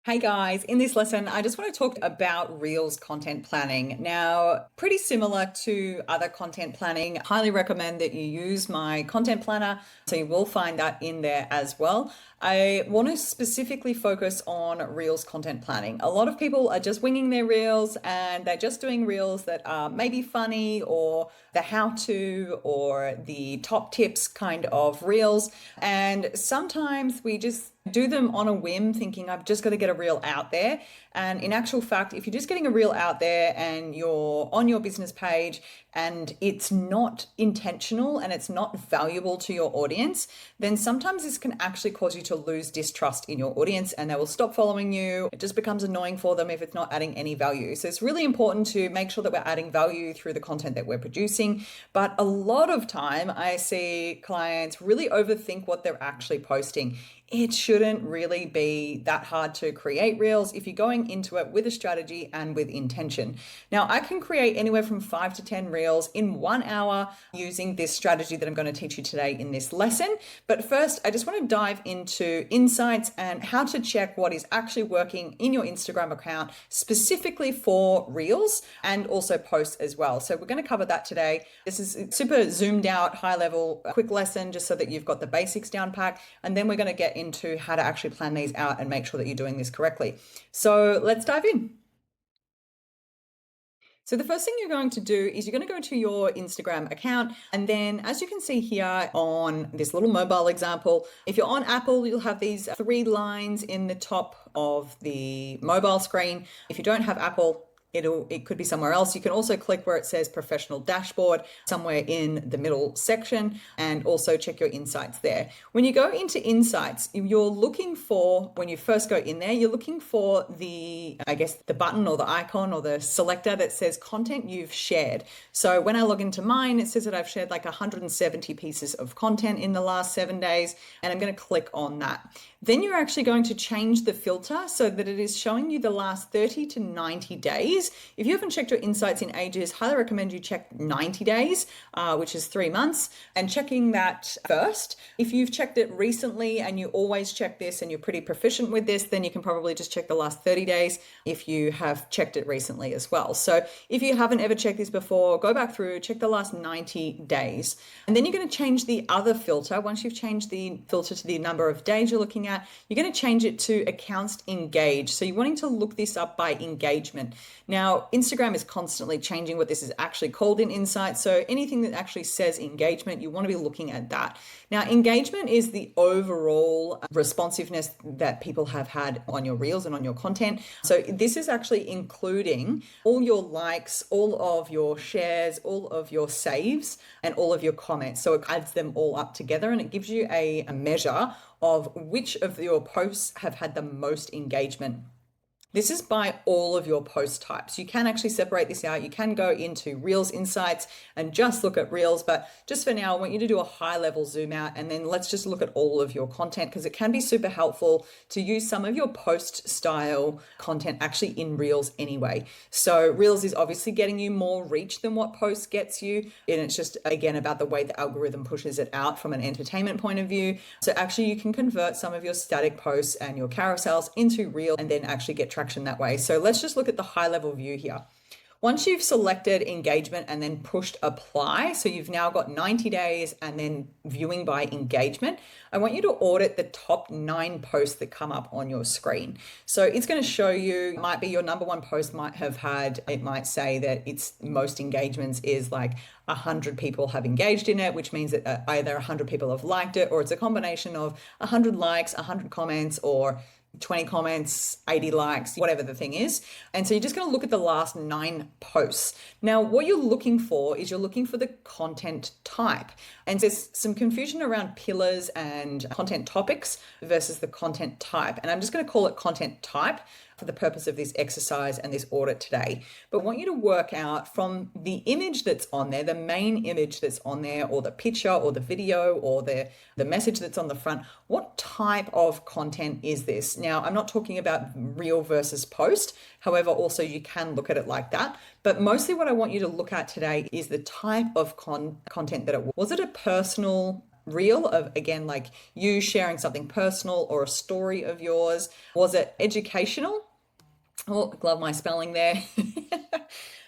Hey guys, in this lesson, I just want to talk about Reels content planning. Now, pretty similar to other content planning, highly recommend that you use my content planner. So you will find that in there as well. I want to specifically focus on Reels content planning. A lot of people are just winging their Reels and they're just doing Reels that are maybe funny or the how to or the top tips kind of Reels. And sometimes we just do them on a whim, thinking I've just got to get a reel out there. And in actual fact, if you're just getting a reel out there and you're on your business page and it's not intentional and it's not valuable to your audience, then sometimes this can actually cause you to lose distrust in your audience and they will stop following you. It just becomes annoying for them if it's not adding any value. So it's really important to make sure that we're adding value through the content that we're producing. But a lot of time I see clients really overthink what they're actually posting. It shouldn't really be that hard to create reels if you're going into it with a strategy and with intention. Now, I can create anywhere from 5 to 10 reels in 1 hour using this strategy that I'm going to teach you today in this lesson. But first, I just want to dive into insights and how to check what is actually working in your Instagram account, specifically for reels and also posts as well. So we're going to cover that today. This is a super zoomed out, high level, quick lesson just so that you've got the basics down pat. And then we're going to get into how to actually plan these out and make sure that you're doing this correctly. So let's dive in. So the first thing you're going to do is you're going to go to your Instagram account. And then as you can see here on this little mobile example, if you're on Apple, you'll have these 3 lines in the top of the mobile screen. If you don't have Apple, it could be somewhere else. You can also click where it says professional dashboard somewhere in the middle section and also check your insights there. When you go into insights, you're looking for, when you first go in there, you're looking for the button or the icon or the selector that says content you've shared. So when I log into mine, it says that I've shared like 170 pieces of content in the last 7 days, and I'm going to click on that. Then you're actually going to change the filter so that it is showing you the last 30 to 90 days. If you haven't checked your insights in ages, highly recommend you check 90 days, which is 3 months, and checking that first. If you've checked it recently and you always check this and you're pretty proficient with this, then you can probably just check the last 30 days if you have checked it recently as well. So if you haven't ever checked this before, go back through, check the last 90 days. And then you're going to change the other filter. Once you've changed the filter to the number of days you're looking at, you're going to change it to accounts engaged. So you're wanting to look this up by engagement. Now, Instagram is constantly changing what this is actually called in Insights. So anything that actually says engagement, you want to be looking at that. Now, engagement is the overall responsiveness that people have had on your reels and on your content. So this is actually including all your likes, all of your shares, all of your saves, and all of your comments. So it adds them all up together and it gives you a measure of which of your posts have had the most engagement. This is by all of your post types. You can actually separate this out. You can go into Reels Insights and just look at Reels, but just for now, I want you to do a high level zoom out and then let's just look at all of your content because it can be super helpful to use some of your post style content actually in Reels anyway. So Reels is obviously getting you more reach than what post gets you. And it's just, again, about the way the algorithm pushes it out from an entertainment point of view. So actually you can convert some of your static posts and your carousels into Reel and then actually get traction that way. So let's just look at the high level view here. Once you've selected engagement and then pushed apply, so you've now got 90 days and then viewing by engagement, I want you to audit the top 9 posts that come up on your screen. So it's going to show you, might be your number 1 post might have had, it might say that its most engagements is like 100 people have engaged in it, which means that either 100 people have liked it or it's a combination of 100 likes, 100 comments, or 20 comments, 80 likes, whatever the thing is. And so you're just going to look at the last 9 posts. Now, what you're looking for is you're looking for the content type. And there's some confusion around pillars and content topics versus the content type. And I'm just going to call it content type for the purpose of this exercise and this audit today. But I want you to work out from the image that's on there, the main image that's on there, or the picture or the video or the message that's on the front, what type of content is this? Now, I'm not talking about reel versus post. However, also you can look at it like that. But mostly what I want you to look at today is the type of content that it was. Was it a personal reel of, again, like you sharing something personal or a story of yours? Was it educational? Oh, love my spelling there.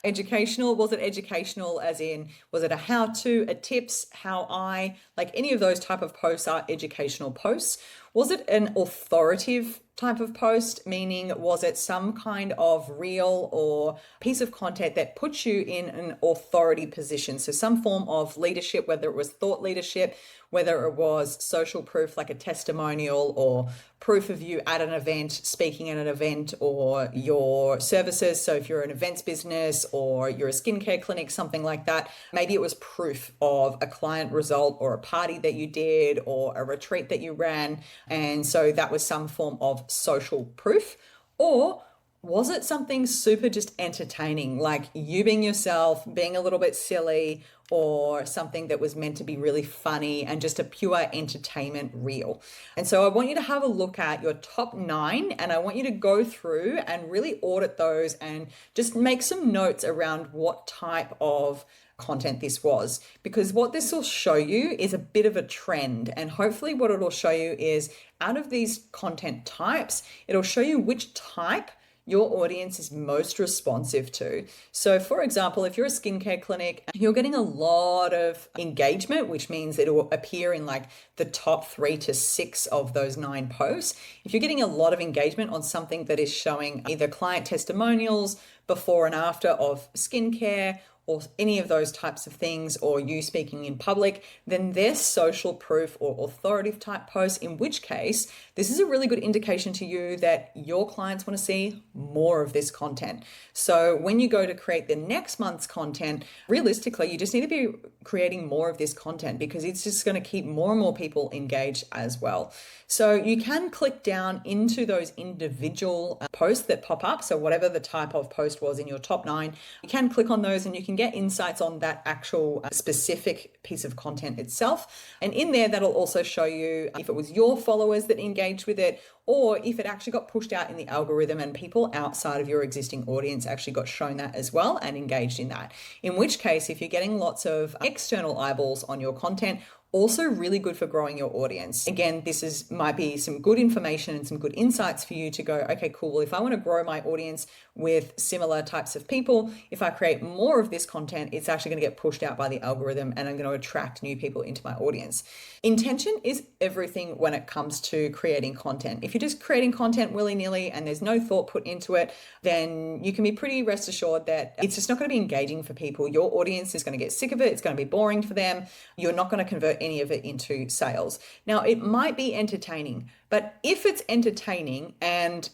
Educational, was it educational as in, was it a how to, a tips, how I, like any of those type of posts are educational posts? Was it an authoritative type of post, meaning was it some kind of reel or piece of content that puts you in an authority position? So some form of leadership, whether it was thought leadership, whether it was social proof like a testimonial, or proof of you at an event, speaking at an event, or your services. So if you're an events business or you're a skincare clinic, something like that, maybe it was proof of a client result or a party that you did or a retreat that you ran. And so that was some form of social proof. Or was it something super just entertaining, like you being yourself, being a little bit silly, or something that was meant to be really funny and just a pure entertainment reel? And so I want you to have a look at your top 9, and I want you to go through and really audit those and just make some notes around what type of content this was, because what this will show you is a bit of a trend. And hopefully what it'll show you is, out of these content types, it'll show you which type your audience is most responsive to. So for example, if you're a skincare clinic, you're getting a lot of engagement, which means it will appear in like the top 3 to 6 of those 9 posts. If you're getting a lot of engagement on something that is showing either client testimonials, before and after of skincare, or any of those types of things, or you speaking in public, then they're social proof or authoritative type posts, in which case this is a really good indication to you that your clients want to see more of this content. So when you go to create the next month's content, realistically, you just need to be creating more of this content, because it's just going to keep more and more people engaged as well. So you can click down into those individual posts that pop up. So whatever the type of post was in your top 9, you can click on those and you can get insights on that actual specific piece of content itself. And in there, that'll also show you if it was your followers that engaged with it, or if it actually got pushed out in the algorithm and people outside of your existing audience actually got shown that as well and engaged in that. In which case, if you're getting lots of external eyeballs on your content, also really good for growing your audience. Again, might be some good information and some good insights for you to go, okay, cool. Well, if I want to grow my audience with similar types of people, if I create more of this content, it's actually going to get pushed out by the algorithm and I'm going to attract new people into my audience. Intention is everything when it comes to creating content. If you're just creating content willy-nilly and there's no thought put into it, then you can be pretty rest assured that it's just not going to be engaging for people. Your audience is going to get sick of it. It's going to be boring for them. You're not going to convert any of it into sales. Now, it might be entertaining, but if it's entertaining and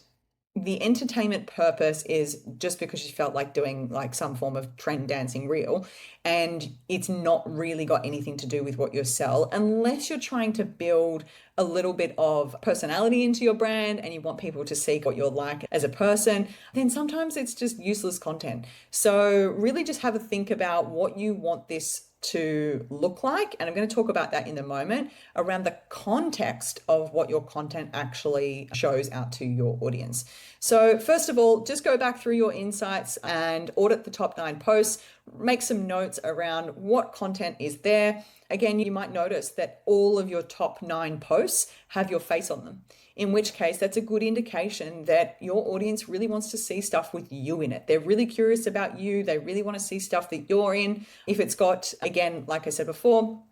the entertainment purpose is just because you felt like doing like some form of trend dancing reel, and it's not really got anything to do with what you sell, unless you're trying to build a little bit of personality into your brand and you want people to see what you're like as a person, then sometimes it's just useless content. So really just have a think about what you want this to look like. And I'm going to talk about that in a moment, around the context of what your content actually shows out to your audience. So first of all, just go back through your insights and audit the top 9 posts, make some notes around what content is there. Again, you might notice that all of your top 9 posts have your face on them, in which case that's a good indication that your audience really wants to see stuff with you in it. They're really curious about you. They really want to see stuff that you're in. If it's got, again, like I said before,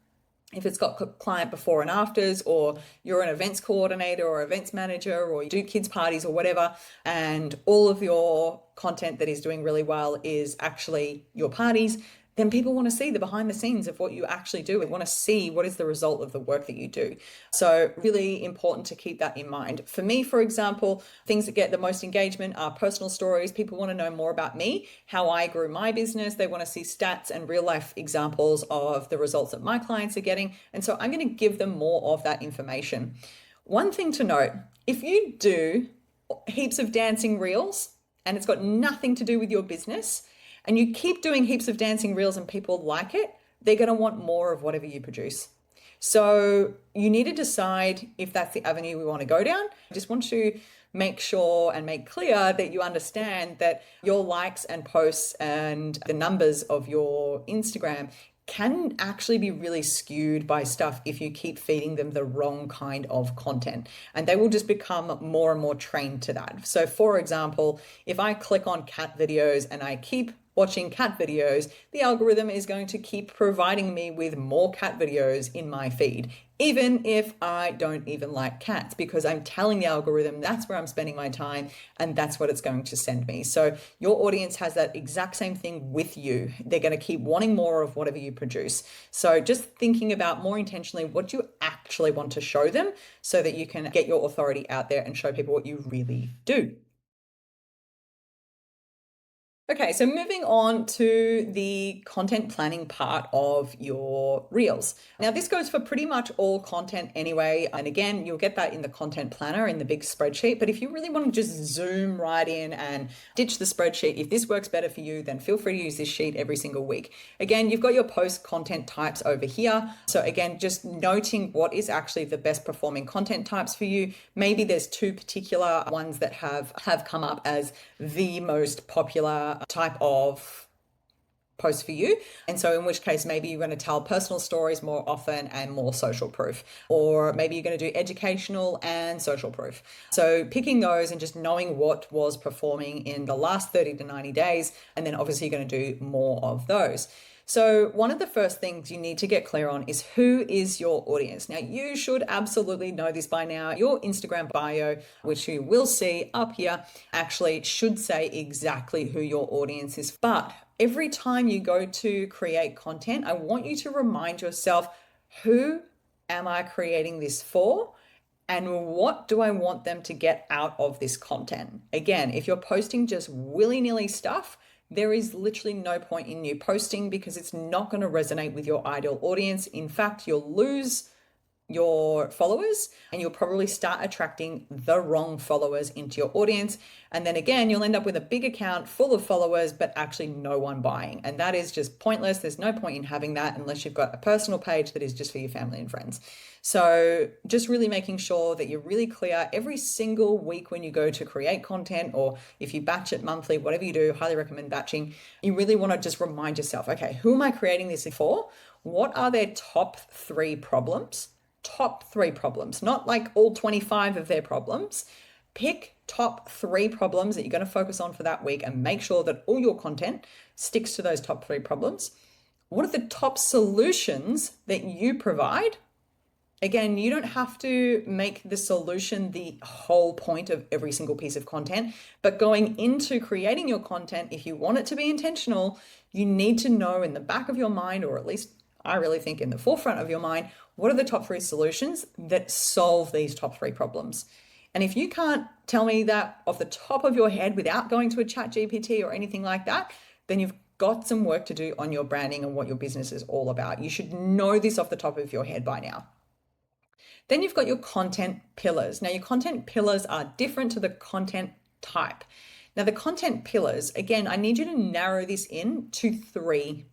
if it's got client before and afters, or you're an events coordinator or events manager, or you do kids parties or whatever, and all of your content that is doing really well is actually your parties, then people want to see the behind the scenes of what you actually do and want to see what is the result of the work that you do. So really important to keep that in mind. For me, for example, things that get the most engagement are personal stories. People want to know more about me, how I grew my business. They want to see stats and real life examples of the results that my clients are getting. And so I'm going to give them more of that information. One thing to note, if you do heaps of dancing reels and it's got nothing to do with your business, and you keep doing heaps of dancing reels and people like it, they're going to want more of whatever you produce. So you need to decide if that's the avenue we want to go down. I just want to make sure and make clear that you understand that your likes and posts and the numbers of your Instagram can actually be really skewed by stuff if you keep feeding them the wrong kind of content, and they will just become more and more trained to that. So for example, if I click on cat videos and I keep watching cat videos, the algorithm is going to keep providing me with more cat videos in my feed, even if I don't even like cats, because I'm telling the algorithm that's where I'm spending my time and that's what it's going to send me. So your audience has that exact same thing with you. They're going to keep wanting more of whatever you produce. So just thinking about more intentionally what you actually want to show them so that you can get your authority out there and show people what you really do. Okay, so moving on to the content planning part of your reels. Now, this goes for pretty much all content anyway. And again, you'll get that in the content planner in the big spreadsheet. But if you really want to just zoom right in and ditch the spreadsheet, if this works better for you, then feel free to use this sheet every single week. Again, you've got your post content types over here. So again, just noting what is actually the best performing content types for you. Maybe there's two particular ones that have come up as the most popular type of post for you. And so in which case, maybe you're going to tell personal stories more often and more social proof, or maybe you're going to do educational and social proof. So picking those and just knowing what was performing in the last 30 to 90 days, and then obviously you're going to do more of those. So one of the first things you need to get clear on is who is your audience. Now, you should absolutely know this by now. Your Instagram bio, which you will see up here, actually should say exactly who your audience is. But every time you go to create content, I want you to remind yourself, who am I creating this for? And what do I want them to get out of this content? Again, if you're posting just willy-nilly stuff, there is literally no point in you posting because it's not going to resonate with your ideal audience. In fact, you'll lose your followers and you'll probably start attracting the wrong followers into your audience. And then again, you'll end up with a big account full of followers, but actually no one buying. And that is just pointless. There's no point in having that unless you've got a personal page that is just for your family and friends. So just really making sure that you're really clear every single week when you go to create content, or if you batch it monthly, whatever you do, highly recommend batching. You really want to just remind yourself, okay, who am I creating this for? What are their top 3 problems? Top 3 problems, not like all 25 of their problems. Pick top 3 problems that you're going to focus on for that week and make sure that all your content sticks to those top 3 problems. What are the top solutions that you provide? Again, you don't have to make the solution the whole point of every single piece of content, but going into creating your content, if you want it to be intentional, you need to know in the back of your mind, or at least I really think in the forefront of your mind, what are the top 3 solutions that solve these top 3 problems? And if you can't tell me that off the top of your head without going to a chat GPT or anything like that, then you've got some work to do on your branding and what your business is all about. You should know this off the top of your head by now. Then you've got your content pillars. Now, your content pillars are different to the content type. Now, the content pillars, again, I need you to narrow this in to 3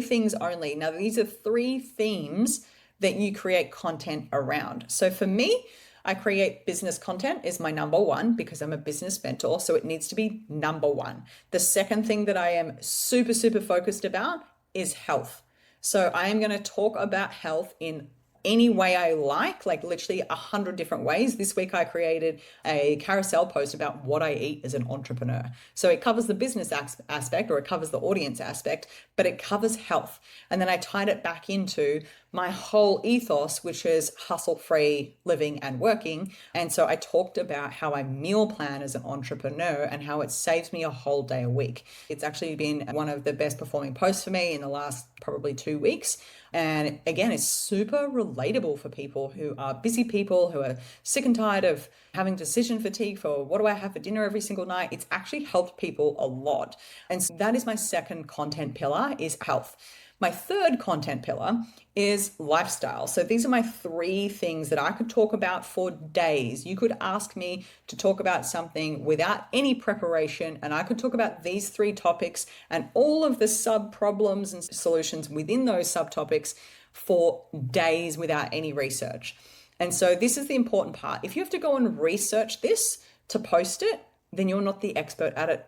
things only. Now, these are 3 themes that you create content around. So for me, I create business content is my number 1 because I'm a business mentor. So it needs to be number 1. The second thing that I am super, super focused about is health. So I am going to talk about health in any way I like literally 100 different ways. This week I created a carousel post about what I eat as an entrepreneur. So it covers the business aspect, or it covers the audience aspect, but it covers health. And then I tied it back into my whole ethos, which is hustle-free living and working. And so I talked about how I meal plan as an entrepreneur and how it saves me a whole day a week. It's actually been one of the best performing posts for me in the last probably 2 weeks. And again, it's super relatable for people who are busy people, who are sick and tired of having decision fatigue for what do I have for dinner every single night. It's actually helped people a lot. And so that is my second content pillar, is health. My third content pillar is lifestyle. So these are my 3 things that I could talk about for days. You could ask me to talk about something without any preparation, and I could talk about these 3 topics and all of the sub problems and solutions within those subtopics for days without any research. And so this is the important part. If you have to go and research this to post it, then you're not the expert at it.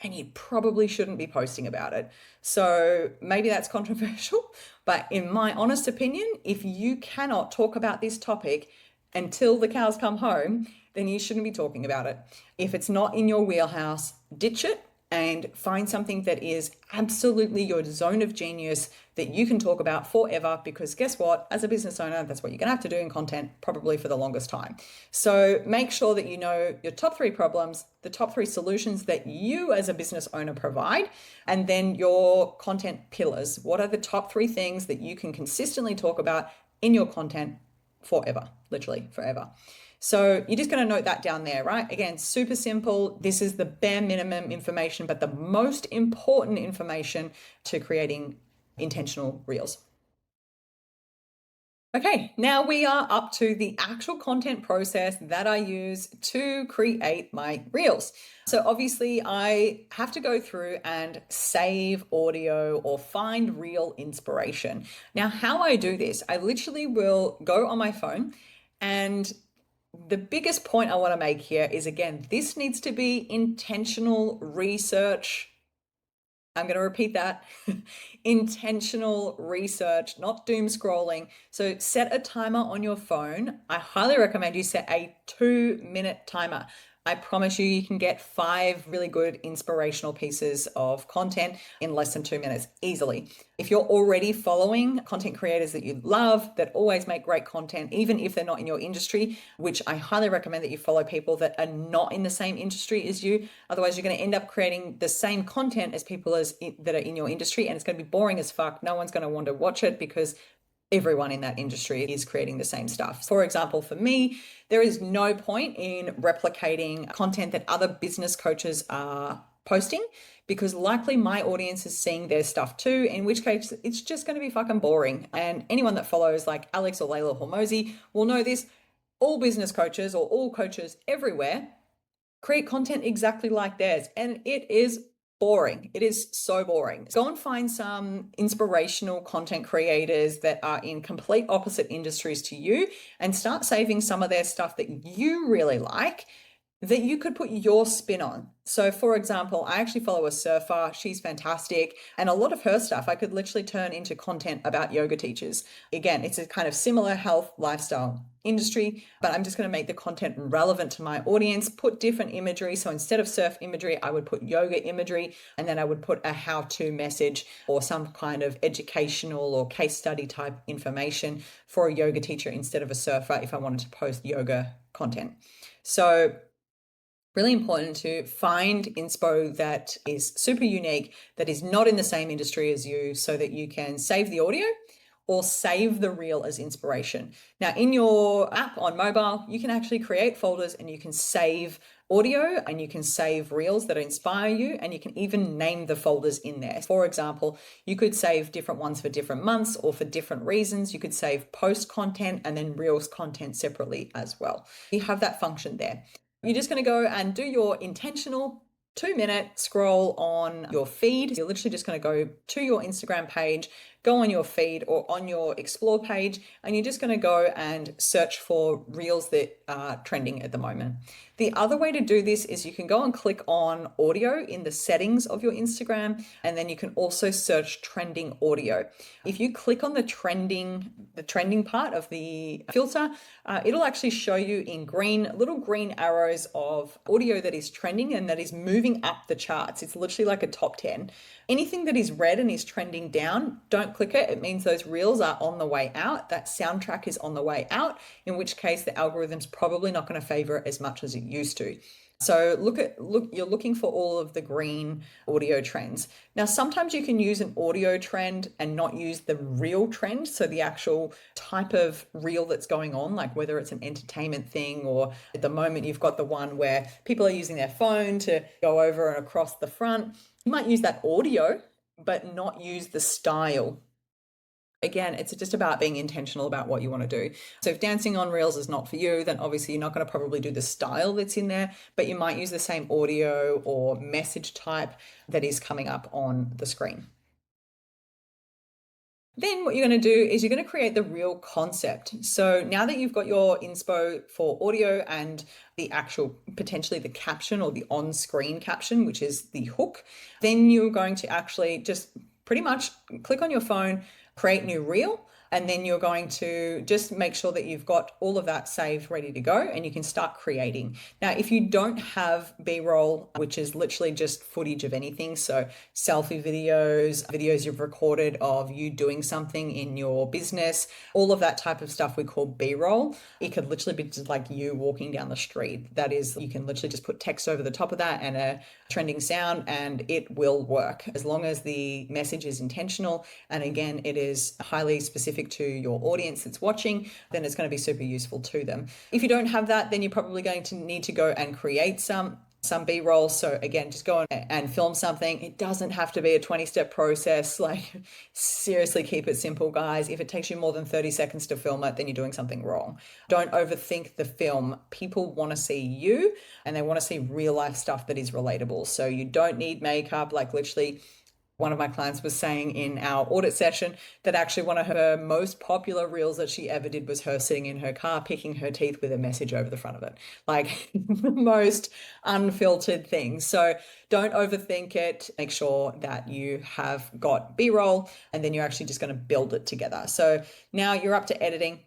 and you probably shouldn't be posting about it. So maybe that's controversial, but in my honest opinion, if you cannot talk about this topic until the cows come home, then you shouldn't be talking about it. If it's not in your wheelhouse, ditch it and find something that is absolutely your zone of genius that you can talk about forever, because guess what? As a business owner, that's what you're going to have to do in content probably for the longest time. So make sure that you know your top 3 problems, the top 3 solutions that you as a business owner provide, and then your content pillars. What are the top 3 things that you can consistently talk about in your content forever, literally forever? So you're just going to note that down there, right? Again, super simple. This is the bare minimum information, but the most important information to creating intentional reels. Okay, now we are up to the actual content process that I use to create my reels. So obviously I have to go through and save audio or find reel inspiration. Now, how I do this, I literally will go on my phone, and the biggest point I want to make here is, again, this needs to be intentional research. I'm going to repeat that. Intentional research, not doom scrolling. So set a timer on your phone. I highly recommend you set a 2-minute timer. I promise you can get 5 really good inspirational pieces of content in less than 2 minutes easily. If you're already following content creators that you love, that always make great content, even if they're not in your industry, which I highly recommend that you follow people that are not in the same industry as you. Otherwise, you're going to end up creating the same content as people that are in your industry, and it's going to be boring as fuck. No one's going to want to watch it because everyone in that industry is creating the same stuff. For example, for me, there is no point in replicating content that other business coaches are posting, because likely my audience is seeing their stuff too, in which case it's just going to be fucking boring. And anyone that follows like Alex or Layla Hormozi will know this. All business coaches or all coaches everywhere create content exactly like theirs, and it is boring. It is so boring. Go and find some inspirational content creators that are in complete opposite industries to you and start saving some of their stuff that you really like, that you could put your spin on. So for example, I actually follow a surfer. She's fantastic. And a lot of her stuff I could literally turn into content about yoga teachers. Again, it's a kind of similar health lifestyle industry, but I'm just going to make the content relevant to my audience, put different imagery. So instead of surf imagery, I would put yoga imagery, and then I would put a how-to message or some kind of educational or case study type information for a yoga teacher instead of a surfer if I wanted to post yoga content. So really important to find inspo that is super unique, that is not in the same industry as you, so that you can save the audio or save the reel as inspiration. Now, in your app on mobile, you can actually create folders and you can save audio and you can save reels that inspire you, and you can even name the folders in there. For example, you could save different ones for different months or for different reasons. You could save post content and then reels content separately as well. You have that function there. You're just going to go and do your intentional 2-minute scroll on your feed. You're literally just going to go to your Instagram page, go on your feed or on your explore page, and you're just going to go and search for reels that are trending at the moment. The other way to do this is you can go and click on audio in the settings of your Instagram, and then you can also search trending audio. If you click on the trending part of the filter, it'll actually show you in green, little green arrows of audio that is trending and that is moving up the charts. It's literally like a top 10. Anything that is red and is trending down, don't click it. It means those reels are on the way out. That soundtrack is on the way out, in which case the algorithm's probably not going to favor it as much as it used to. So you're looking for all of the green audio trends. Now, sometimes you can use an audio trend and not use the real trend. So the actual type of reel that's going on, like whether it's an entertainment thing, or at the moment you've got the one where people are using their phone to go over and across the front. You might use that audio, but not use the style. Again, it's just about being intentional about what you want to do. So if dancing on reels is not for you, then obviously you're not going to probably do the style that's in there, but you might use the same audio or message type that is coming up on the screen. Then what you're going to do is you're going to create the real concept. So now that you've got your inspo for audio and the actual, potentially the caption or the on-screen caption, which is the hook, then you're going to actually just pretty much click on your phone, create new reel, and then you're going to just make sure that you've got all of that saved, ready to go, and you can start creating. Now, if you don't have B-roll, which is literally just footage of anything, so selfie videos, videos you've recorded of you doing something in your business, all of that type of stuff we call B-roll. It could literally be just like you walking down the street. That is, you can literally just put text over the top of that and a trending sound, and it will work as long as the message is intentional. And again, it is highly specific to your audience that's watching, then it's going to be super useful to them. If you don't have that, then you're probably going to need to go and create some B-roll. So again, just go and film something. It doesn't have to be a 20-step process. Like, seriously, keep it simple, guys. If it takes you more than 30 seconds to film it, then you're doing something wrong. Don't overthink the film. People want to see you, and they want to see real life stuff that is relatable. So you don't need makeup. Like, literally, one of my clients was saying in our audit session that actually one of her most popular reels that she ever did was her sitting in her car picking her teeth with a message over the front of it. Like, the most unfiltered thing. So don't overthink it. Make sure that you have got B-roll, and then you're actually just going to build it together. So now you're up to editing.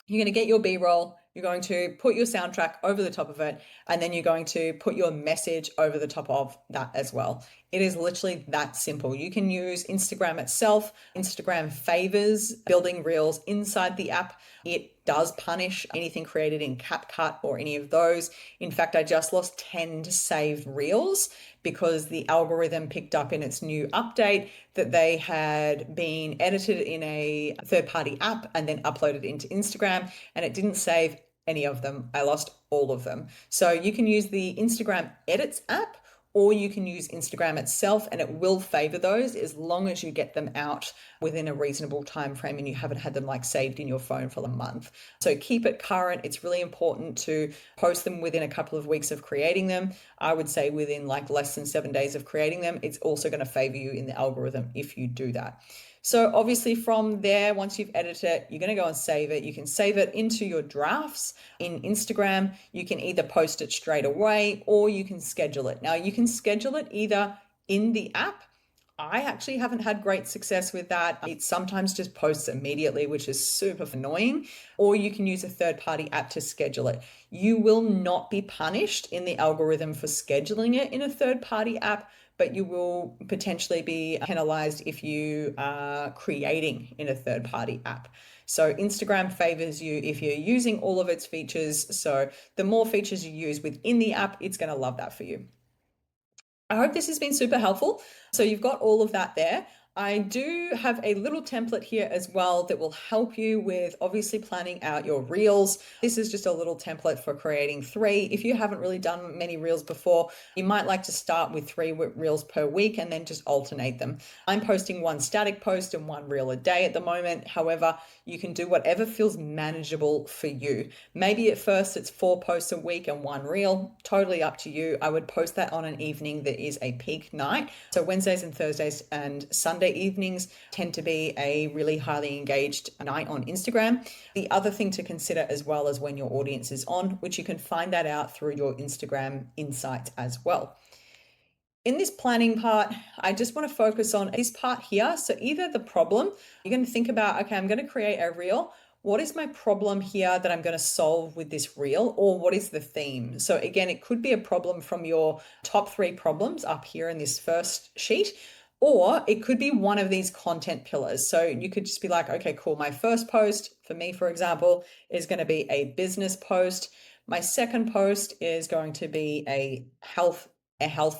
You're going to get your B-roll. You're going to put your soundtrack over the top of it, and then you're going to put your message over the top of that as well. It is literally that simple. You can use Instagram itself. Instagram favors building reels inside the app. It does punish anything created in CapCut or any of those. In fact, I just lost 10 saved reels because the algorithm picked up in its new update that they had been edited in a third-party app and then uploaded into Instagram, and it didn't save any of them. I lost all of them. So you can use the Instagram Edits app, or you can use Instagram itself, and it will favor those as long as you get them out within a reasonable time frame and you haven't had them like saved in your phone for a month. So keep it current. It's really important to post them within a couple of weeks of creating them. I would say within like less than 7 days of creating them. It's also going to favor you in the algorithm if you do that. So obviously from there, once you've edited it, you're going to go and save it. You can save it into your drafts in Instagram. You can either post it straight away or you can schedule it. Now you can schedule it either in the app. I actually haven't had great success with that. It sometimes just posts immediately, which is super annoying. Or you can use a third-party app to schedule it. You will not be punished in the algorithm for scheduling it in a third-party app, but you will potentially be penalized if you are creating in a third-party app. So Instagram favors you if you're using all of its features. So the more features you use within the app, it's going to love that for you. I hope this has been super helpful. So you've got all of that there. I do have a little template here as well that will help you with obviously planning out your reels. This is just a little template for creating 3. If you haven't really done many reels before, you might like to start with 3 reels per week and then just alternate them. I'm posting 1 static post and 1 reel a day at the moment. However, you can do whatever feels manageable for you. Maybe at first it's 4 posts a week and 1 reel, totally up to you. I would post that on an evening that is a peak night. So Wednesdays and Thursdays and Sunday evenings tend to be a really highly engaged night on Instagram. The other thing to consider as well is when your audience is on, which you can find that out through your Instagram insights as well. In this planning part, I just want to focus on this part here. So either the problem, you're going to think about, okay, I'm going to create a reel. What is my problem here that I'm going to solve with this reel, or what is the theme? So again, it could be a problem from your top 3 problems up here in this first sheet, or it could be one of these content pillars. So you could just be like, okay, cool. My first post for me, for example, is going to be a business post. My second post is going to be a health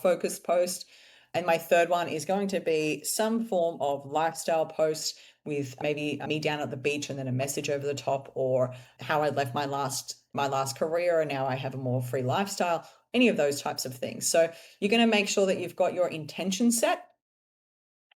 focused post. And my third one is going to be some form of lifestyle post with maybe me down at the beach and then a message over the top, or how I left my last career and now I have a more free lifestyle, any of those types of things. So you're going to make sure that you've got your intention set.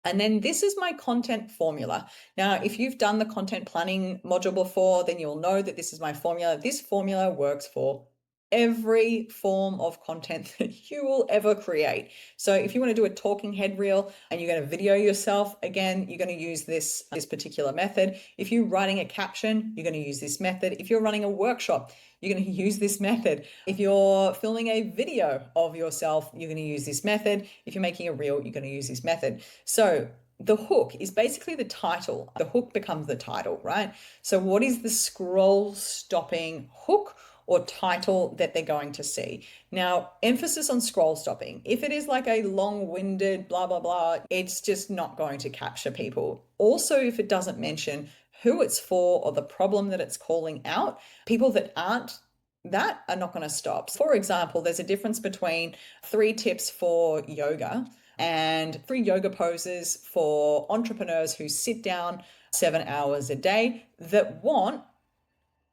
And then this is my content formula. Now, if you've done the content planning module before, then you'll know that this is my formula. This formula works for every form of content that you will ever create. So if you want to do a talking head reel and you're going to video yourself, again, you're going to use this particular method. If you're writing a caption, you're going to use this method. If you're running a workshop, you're going to use this method. If you're filming a video of yourself, you're going to use this method. If you're making a reel, you're going to use this method. So the hook is basically the title. The hook becomes the title, right? So what is the scroll stopping hook or title that they're going to see? Now, emphasis on scroll stopping. If it is like a long-winded blah, blah, blah, it's just not going to capture people. Also, if it doesn't mention who it's for or the problem that it's calling out, people that aren't that are not going to stop. For example, there's a difference between 3 tips for yoga and 3 yoga poses for entrepreneurs who sit down 7 hours a day that want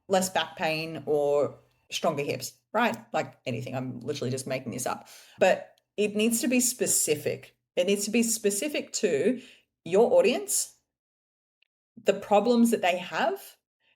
less back pain or stronger hips, right? Like anything, I'm literally just making this up. But it needs to be specific. It needs to be specific to your audience, the problems that they have,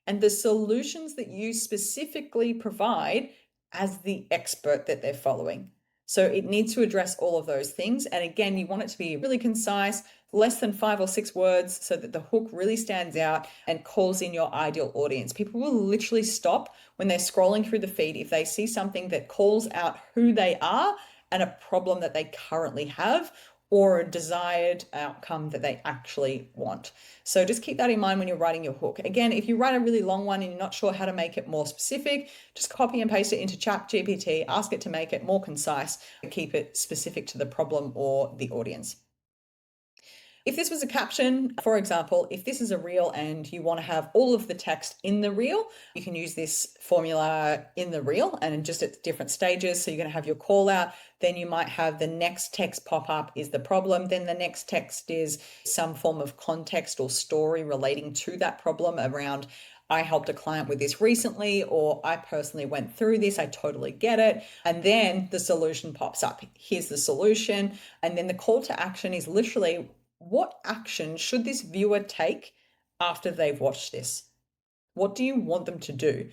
and the solutions that you specifically provide as the expert that they're following. So it needs to address all of those things. And again, you want it to be really concise, less than 5 or 6 words, so that the hook really stands out and calls in your ideal audience. People will literally stop when they're scrolling through the feed if they see something that calls out who they are and a problem that they currently have, or a desired outcome that they actually want. So just keep that in mind when you're writing your hook. Again, if you write a really long one and you're not sure how to make it more specific, just copy and paste it into ChatGPT, ask it to make it more concise, and keep it specific to the problem or the audience. If this was a caption, for example, if this is a reel and you want to have all of the text in the reel, you can use this formula in the reel and just at different stages. So you're going to have your call out, then you might have the next text pop up is the problem. Then the next text is some form of context or story relating to that problem around, I helped a client with this recently, or I personally went through this, I totally get it. And then the solution pops up. Here's the solution. And then the call to action is literally, what action should this viewer take after they've watched this? What do you want them to do?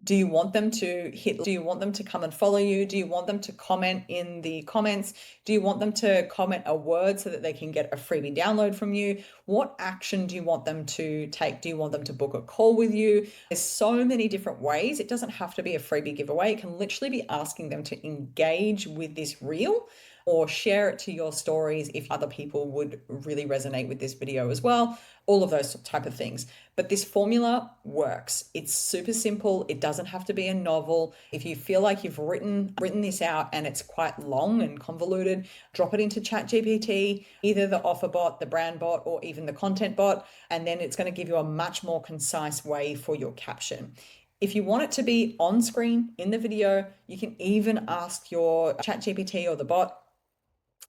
Do you want them to do you want them to come and follow you? Do you want them to comment in the comments? Do you want them to comment a word so that they can get a freebie download from you? What action do you want them to take? Do you want them to book a call with you? There's so many different ways. It doesn't have to be a freebie giveaway. It can literally be asking them to engage with this reel or share it to your stories if other people would really resonate with this video as well, all of those type of things. But this formula works. It's super simple. It doesn't have to be a novel. If you feel like you've written this out and it's quite long and convoluted, drop it into ChatGPT, either the offer bot, the brand bot, or even the content bot, and then it's going to give you a much more concise way for your caption. If you want it to be on screen in the video, you can even ask your ChatGPT or the bot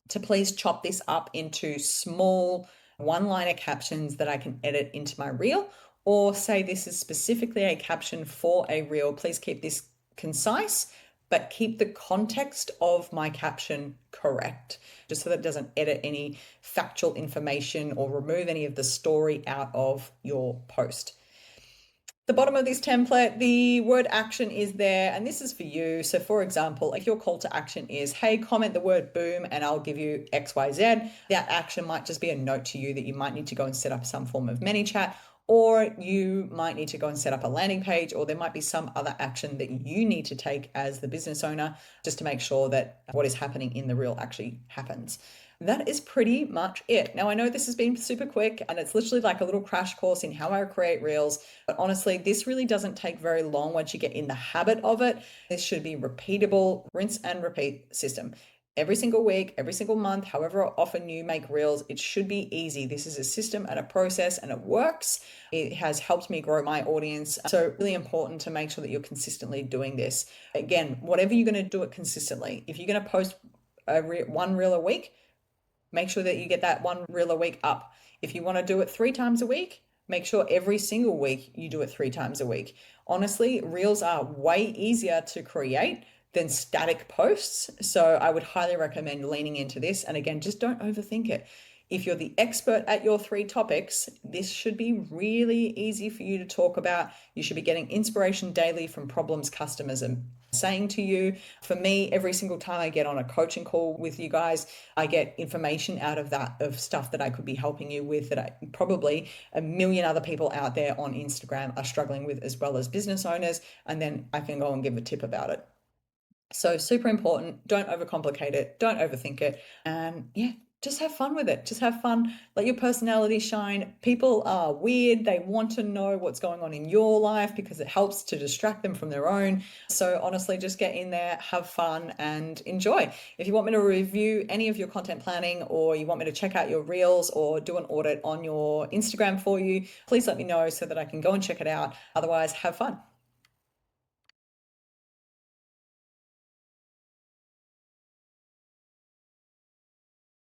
to please chop this up into small one-liner captions that I can edit into my reel, or say this is specifically a caption for a reel. Please keep this concise, but keep the context of my caption correct, just so that it doesn't edit any factual information or remove any of the story out of your post. The bottom of this template, the word action is there, and this is for you. So for example, if your call to action is, hey, comment the word boom and I'll give you XYZ, that action might just be a note to you that you might need to go and set up some form of ManyChat, or you might need to go and set up a landing page, or there might be some other action that you need to take as the business owner just to make sure that what is happening in the reel actually happens. That is pretty much it. Now, I know this has been super quick and it's literally like a little crash course in how I create reels, but honestly, this really doesn't take very long once you get in the habit of it. This should be repeatable, rinse and repeat system. Every single week, every single month, however often you make reels, it should be easy. This is a system and a process and it works. It has helped me grow my audience. So really important to make sure that you're consistently doing this. Again, whatever you're going to do it consistently. If you're going to post one reel a week, make sure that you get that one reel a week up. If you want to do it 3 times a week, make sure every single week you do it 3 times a week. Honestly, reels are way easier to create than static posts. So I would highly recommend leaning into this. And again, just don't overthink it. If you're the expert at your 3 topics, this should be really easy for you to talk about. You should be getting inspiration daily from problems customers are saying to you. For me, every single time I get on a coaching call with you guys, I get information out of that, of stuff that I could be helping you with, that probably a million other people out there on Instagram are struggling with, as well as business owners. And then I can go and give a tip about it. So super important. Don't overcomplicate it. Don't overthink it. And yeah, just have fun with it. Just have fun. Let your personality shine. People are weird. They want to know what's going on in your life because it helps to distract them from their own. So honestly, just get in there, have fun, and enjoy. If you want me to review any of your content planning, or you want me to check out your reels or do an audit on your Instagram for you, please let me know so that I can go and check it out. Otherwise, have fun.